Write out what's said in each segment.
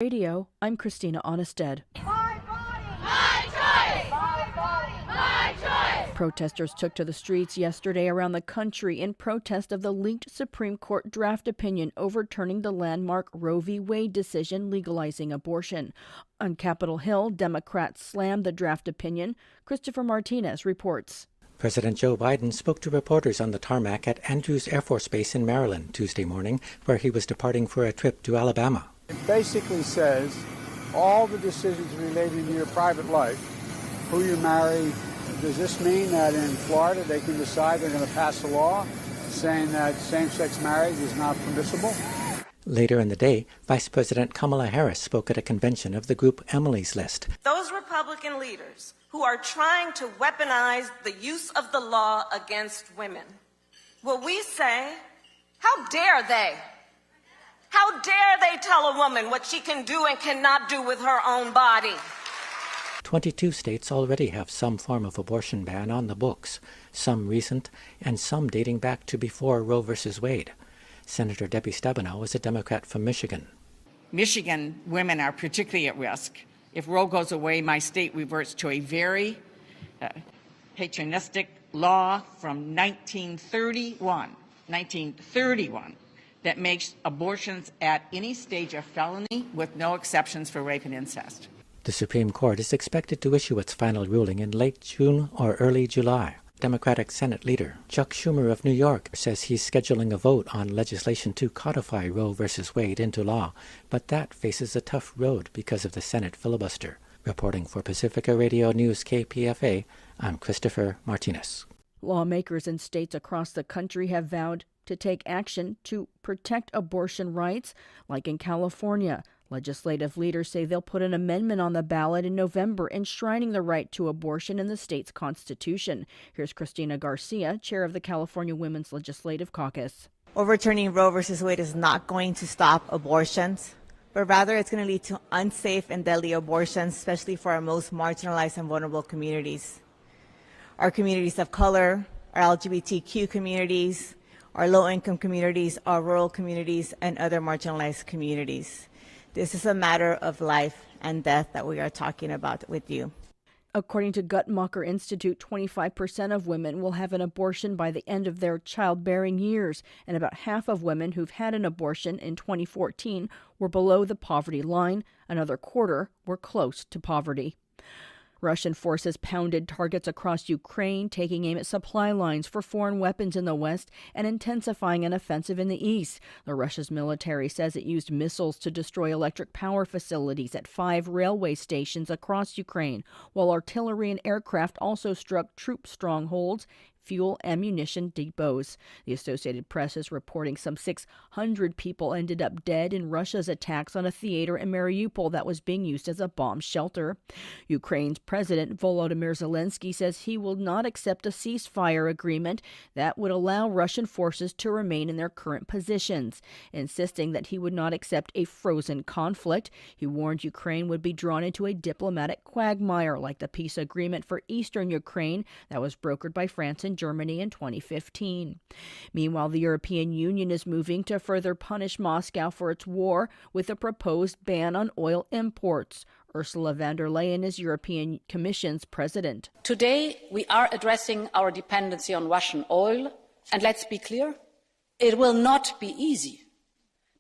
Radio, I'm Christina Onnested. My body, my choice! My body, my choice! Protesters took to the streets yesterday around the country in protest of the leaked Supreme Court draft opinion overturning the landmark Roe v. Wade decision legalizing abortion. On Capitol Hill, Democrats slammed the draft opinion. Christopher Martinez reports. President Joe Biden spoke to reporters on the tarmac at Andrews Air Force Base in Maryland Tuesday morning, where he was departing for a trip to Alabama. It basically says all the decisions related to your private life, who you marry. Does this mean that in Florida they can decide they're going to pass a law saying that same-sex marriage is not permissible? Later in the day, Vice President Kamala Harris spoke at a convention of the group Emily's List. Those Republican leaders who are trying to weaponize the use of the law against women, will we say, how dare they? How dare they tell a woman what she can do and cannot do with her own body? 22 states already have some form of abortion ban on the books, some recent and some dating back to before Roe v. Wade. Senator Debbie Stabenow is a Democrat from Michigan. Michigan women are particularly at risk. If Roe goes away, my state reverts to a very patronistic law from 1931, that makes abortions at any stage a felony with no exceptions for rape and incest. The Supreme Court is expected to issue its final ruling in late June or early July. Democratic Senate leader Chuck Schumer of New York says he's scheduling a vote on legislation to codify Roe v. Wade into law, but that faces a tough road because of the Senate filibuster. Reporting for Pacifica Radio News KPFA, I'm Christopher Martinez. Lawmakers in states across the country have vowed to take action to protect abortion rights, like in California. Legislative leaders say they'll put an amendment on the ballot in November enshrining the right to abortion in the state's constitution. Here's Christina Garcia, chair of the California Women's Legislative Caucus. Overturning Roe v. Wade is not going to stop abortions, but rather it's going to lead to unsafe and deadly abortions, especially for our most marginalized and vulnerable communities. Our communities of color, our LGBTQ communities, our low-income communities, our rural communities, and other marginalized communities. This is a matter of life and death that we are talking about with you. According to Guttmacher Institute, 25% of women will have an abortion by the end of their childbearing years, and about half of women who've had an abortion in 2014 were below the poverty line. Another quarter were close to poverty. Russian forces pounded targets across Ukraine, taking aim at supply lines for foreign weapons in the west and intensifying an offensive in the east. Russia's military says it used missiles to destroy electric power facilities at 5 railway stations across Ukraine, while artillery and aircraft also struck troop strongholds, fuel, ammunition depots. The Associated Press is reporting some 600 people ended up dead in Russia's attacks on a theater in Mariupol that was being used as a bomb shelter. Ukraine's President Volodymyr Zelensky says he will not accept a ceasefire agreement that would allow Russian forces to remain in their current positions, insisting that he would not accept a frozen conflict. He warned Ukraine would be drawn into a diplomatic quagmire like the peace agreement for eastern Ukraine that was brokered by France and Germany in 2015. Meanwhile, the European Union is moving to further punish Moscow for its war with a proposed ban on oil imports. Ursula von der Leyen is European Commission's president. Today, we are addressing our dependency on Russian oil, and let's be clear, it will not be easy,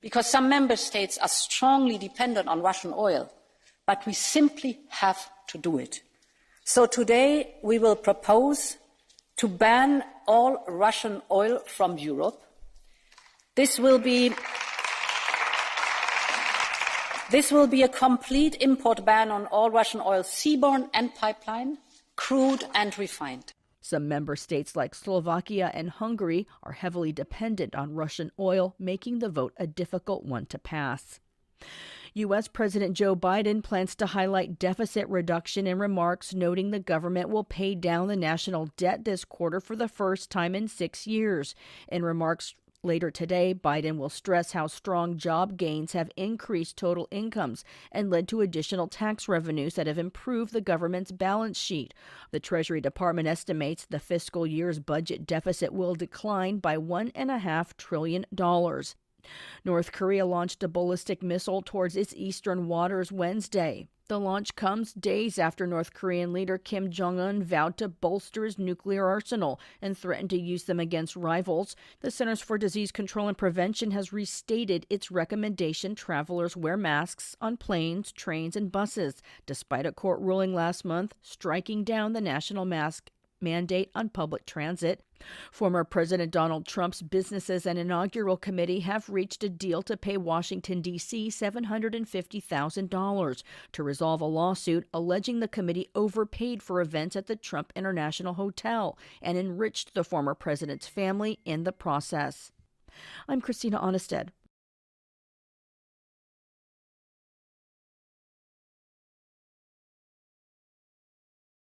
because some member states are strongly dependent on Russian oil, but we simply have to do it. So today, we will propose to ban all Russian oil from Europe. This will be a complete import ban on all Russian oil, seaborne and pipeline, crude and refined. Some member states like Slovakia and Hungary are heavily dependent on Russian oil, making the vote a difficult one to pass. U.S. President Joe Biden plans to highlight deficit reduction in remarks, noting the government will pay down the national debt this quarter for the first time in 6 years. In remarks later today, Biden will stress how strong job gains have increased total incomes and led to additional tax revenues that have improved the government's balance sheet. The Treasury Department estimates the fiscal year's budget deficit will decline by $1.5 trillion. North Korea launched a ballistic missile towards its eastern waters Wednesday. The launch comes days after North Korean leader Kim Jong-un vowed to bolster his nuclear arsenal and threatened to use them against rivals. The Centers for Disease Control and Prevention has restated its recommendation travelers wear masks on planes, trains, and buses, despite a court ruling last month striking down the national mask mandate on public transit. Former President Donald Trump's businesses and inaugural committee have reached a deal to pay Washington, D.C. $750,000 to resolve a lawsuit alleging the committee overpaid for events at the Trump International Hotel and enriched the former president's family in the process. I'm Christina Onnested